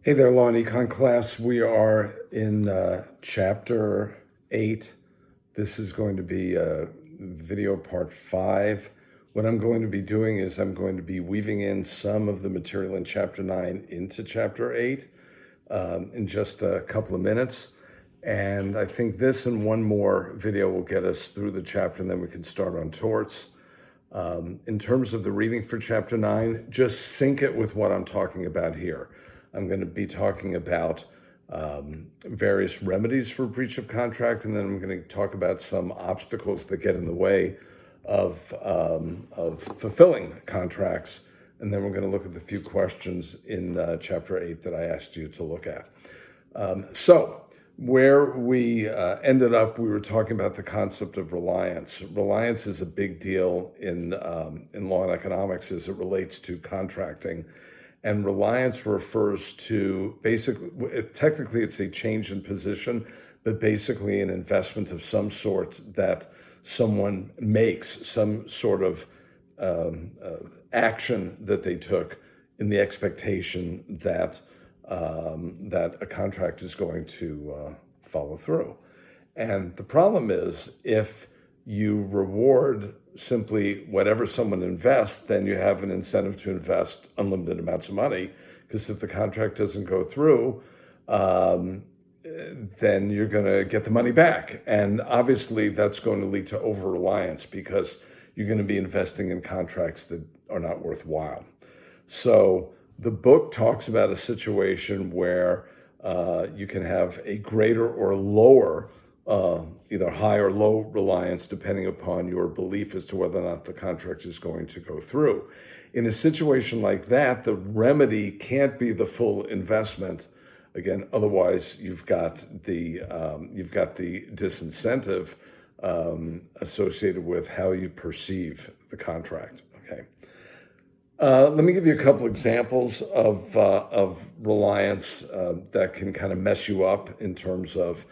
Hey there, Law and Econ class. We are in chapter 8. This is going to be video part 5. What I'm going to be doing is I'm going to be weaving in some of the material in chapter 9 into chapter 8 in just a couple of minutes. And I think this and one more video will get us through the chapter, and then we can start on torts. In terms of the reading for chapter 9, just sync it with what I'm talking about here. I'm going to be talking about various remedies for breach of contract, and then I'm going to talk about some obstacles that get in the way of fulfilling contracts. And then we're going to look at the few questions in chapter 8 that I asked you to look at. So where we ended up, we were talking about the concept of reliance. Reliance is a big deal in law and economics as it relates to contracting. And reliance refers to basically, technically it's a change in position, but basically an investment of some sort that someone makes, some sort of action that they took in the expectation that that a contract is going to follow through. And the problem is, if you reward simply whatever someone invests, then you have an incentive to invest unlimited amounts of money, because if the contract doesn't go through, then you're going to get the money back. And obviously that's going to lead to over-reliance, because you're going to be investing in contracts that are not worthwhile. So the book talks about a situation where you can have a greater or lower, either high or low reliance, depending upon your belief as to whether or not the contract is going to go through. In a situation like that, the remedy can't be the full investment. Again, otherwise you've got the disincentive associated with how you perceive the contract. Okay. Let me give you a couple examples of reliance that can kind of mess you up in terms of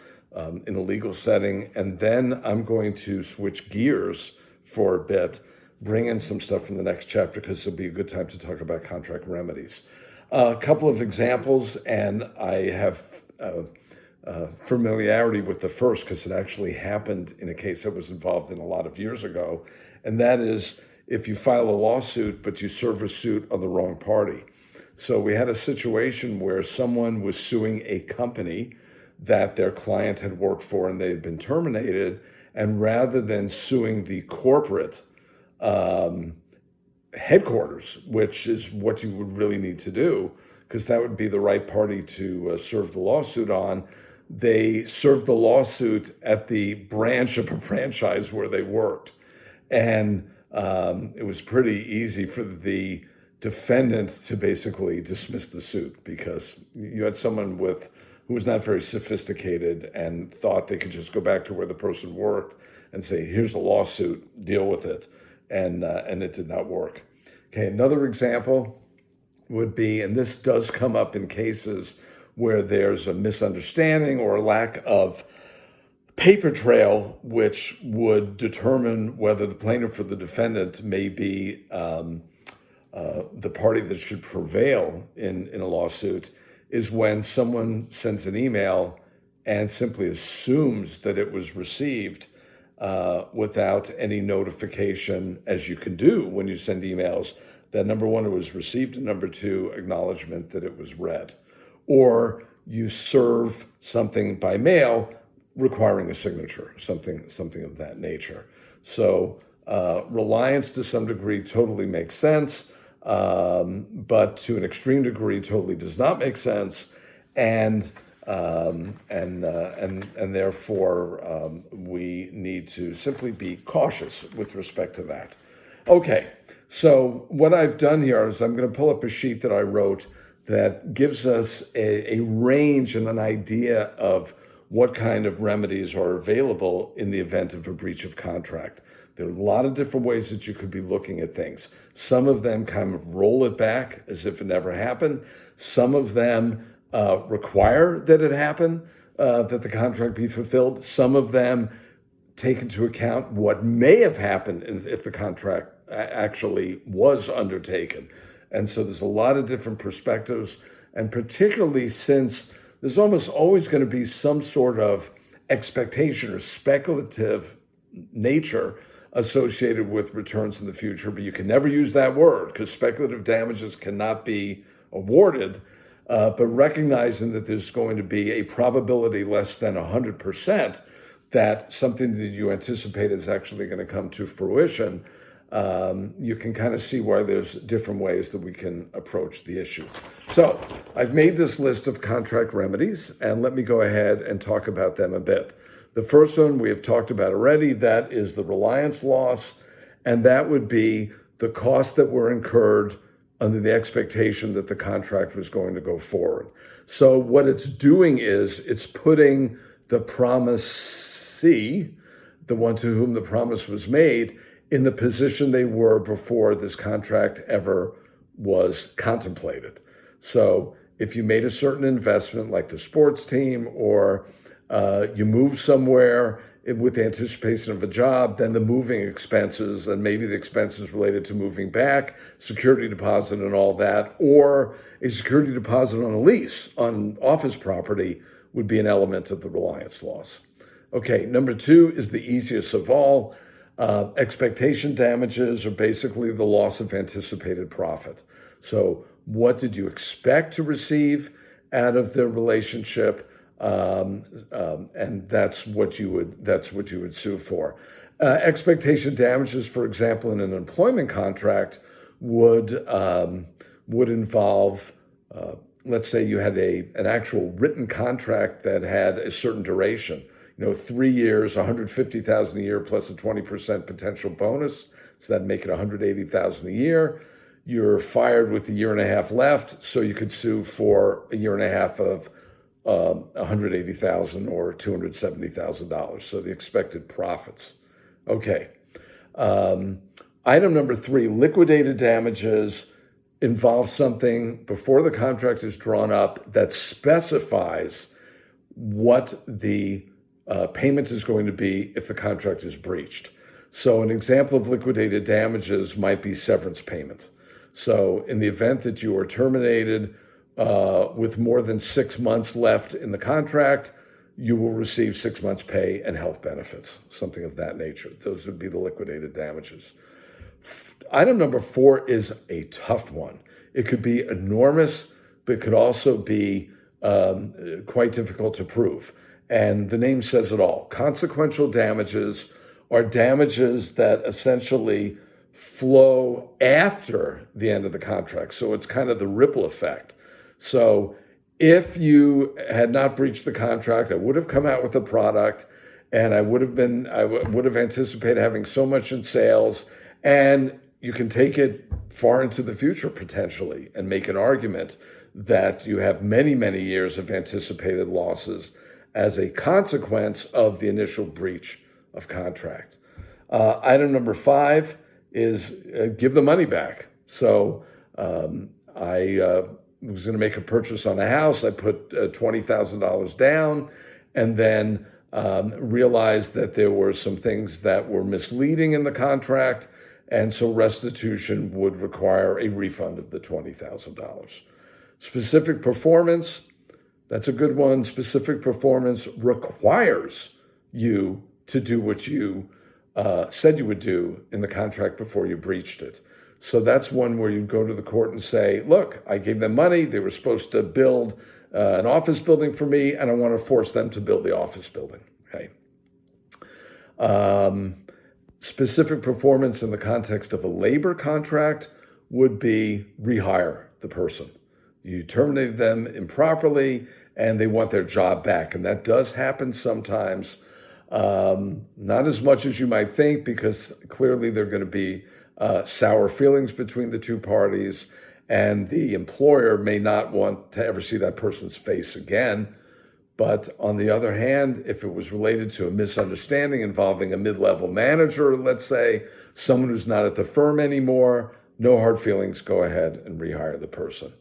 in a legal setting, and then I'm going to switch gears for a bit, bring in some stuff from the next chapter, because it'll be a good time to talk about contract remedies. A couple of examples, and I have familiarity with the first because it actually happened in a case I was involved in a lot of years ago, and that is if you file a lawsuit but you serve a suit on the wrong party. So we had a situation where someone was suing a company that their client had worked for and they had been terminated, and rather than suing the corporate headquarters, which is what you would really need to do, because that would be the right party to serve the lawsuit on, they served the lawsuit at the branch of a franchise where they worked. And it was pretty easy for the defendant to basically dismiss the suit, because you had someone who was not very sophisticated and thought they could just go back to where the person worked and say, here's a lawsuit, deal with it. And it did not work. Okay, another example would be, and this does come up in cases where there's a misunderstanding or a lack of paper trail, which would determine whether the plaintiff or the defendant may be the party that should prevail in a lawsuit, is when someone sends an email and simply assumes that it was received without any notification, as you can do when you send emails, that number one, it was received, and number two, acknowledgement that it was read. Or you serve something by mail requiring a signature, something of that nature. So reliance to some degree totally makes sense, but to an extreme degree totally does not make sense, and therefore we need to simply be cautious with respect to that. Okay, so what I've done here is I'm going to pull up a sheet that I wrote that gives us a range and an idea of what kind of remedies are available in the event of a breach of contract. There are a lot of different ways that you could be looking at things. Some of them kind of roll it back as if it never happened. Some of them require that it happen, that the contract be fulfilled. Some of them take into account what may have happened if the contract actually was undertaken. And so there's a lot of different perspectives, and particularly since there's almost always going to be some sort of expectation or speculative nature associated with returns in the future, but you can never use that word because speculative damages cannot be awarded. But recognizing that there's going to be a probability less than 100% that something that you anticipate is actually going to come to fruition, you can kind of see why there's different ways that we can approach the issue. So I've made this list of contract remedies, and let me go ahead and talk about them a bit. The first one we have talked about already, that is the reliance loss, and that would be the costs that were incurred under the expectation that the contract was going to go forward. So what it's doing is it's putting the promisee, the one to whom the promise was made, in the position they were before this contract ever was contemplated. So if you made a certain investment like the sports team, or you moved somewhere with the anticipation of a job, then the moving expenses and maybe the expenses related to moving back, security deposit and all that, or a security deposit on a lease on office property would be an element of the reliance loss. Okay, number two is the easiest of all. Expectation damages are basically the loss of anticipated profit. So what did you expect to receive out of the relationship? And that's what you would sue for. Expectation damages, for example, in an employment contract would involve, let's say you had an actual written contract that had a certain duration. 3 years, $150,000 a year plus a 20% potential bonus, so that'd make it $180,000 a year. You're fired with a year and a half left, so you could sue for a year and a half of $180,000 or $270,000. So the expected profits. Okay. Item number three, liquidated damages involve something before the contract is drawn up that specifies what the payment is going to be if the contract is breached. So an example of liquidated damages might be severance payment. So in the event that you are terminated with more than 6 months left in the contract, you will receive 6 months pay and health benefits, something of that nature. Those would be the liquidated damages. Item number four is a tough one. It could be enormous, but it could also be quite difficult to prove. And the name says it all. Consequential damages are damages that essentially flow after the end of the contract. So it's kind of the ripple effect. So if you had not breached the contract, I would have come out with a product, and I would have anticipated having so much in sales, and you can take it far into the future potentially and make an argument that you have many, many years of anticipated losses as a consequence of the initial breach of contract. Item number five is give the money back. So I was going to make a purchase on a house. I put $20,000 down, and then realized that there were some things that were misleading in the contract, and so restitution would require a refund of the $20,000. Specific performance, that's a good one. Specific performance requires you to do what you said you would do in the contract before you breached it. So that's one where you go to the court and say, look, I gave them money. They were supposed to build an office building for me, and I want to force them to build the office building. Okay. Specific performance in the context of a labor contract would be rehire the person. You terminated them improperly, and they want their job back. And that does happen sometimes. Not as much as you might think, because clearly there are going to be sour feelings between the two parties, and the employer may not want to ever see that person's face again. But on the other hand, if it was related to a misunderstanding involving a mid-level manager, let's say, someone who's not at the firm anymore, no hard feelings, go ahead and rehire the person.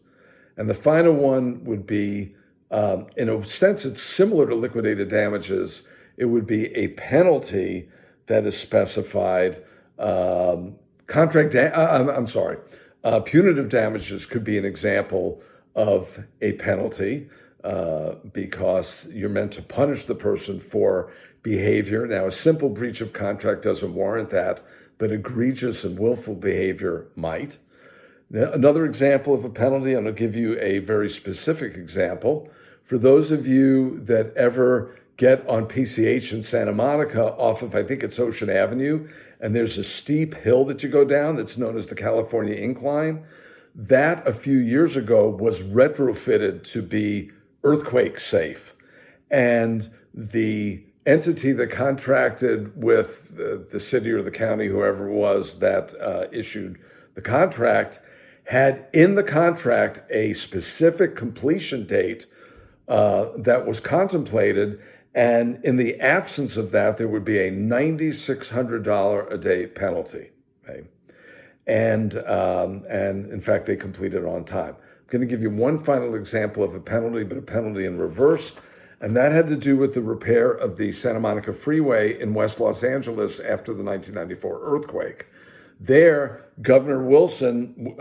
And the final one would be, in a sense, it's similar to liquidated damages. It would be a penalty that is specified. Punitive damages could be an example of a penalty because you're meant to punish the person for behavior. Now, a simple breach of contract doesn't warrant that, but egregious and willful behavior might. Now, another example of a penalty, and I'll give you a very specific example. For those of you that ever get on PCH in Santa Monica off of, I think it's Ocean Avenue, and there's a steep hill that you go down that's known as the California Incline. That a few years ago was retrofitted to be earthquake safe. And the entity that contracted with the city or the county, whoever it was that issued the contract, had in the contract a specific completion date that was contemplated. And in the absence of that, there would be a $9,600 a day penalty. Okay? And in fact, they completed on time. I'm going to give you one final example of a penalty, but a penalty in reverse. And that had to do with the repair of the Santa Monica Freeway in West Los Angeles after the 1994 earthquake. There, Governor Wilson,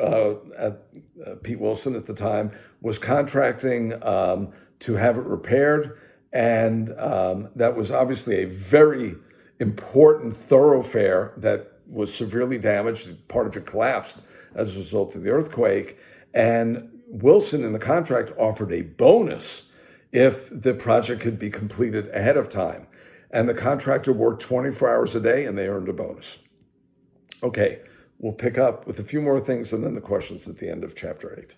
Pete Wilson at the time, was contracting to have it repaired. And that was obviously a very important thoroughfare that was severely damaged. Part of it collapsed as a result of the earthquake. And Wilson in the contract offered a bonus if the project could be completed ahead of time. And the contractor worked 24 hours a day and they earned a bonus. Okay, we'll pick up with a few more things and then the questions at the end of chapter 8.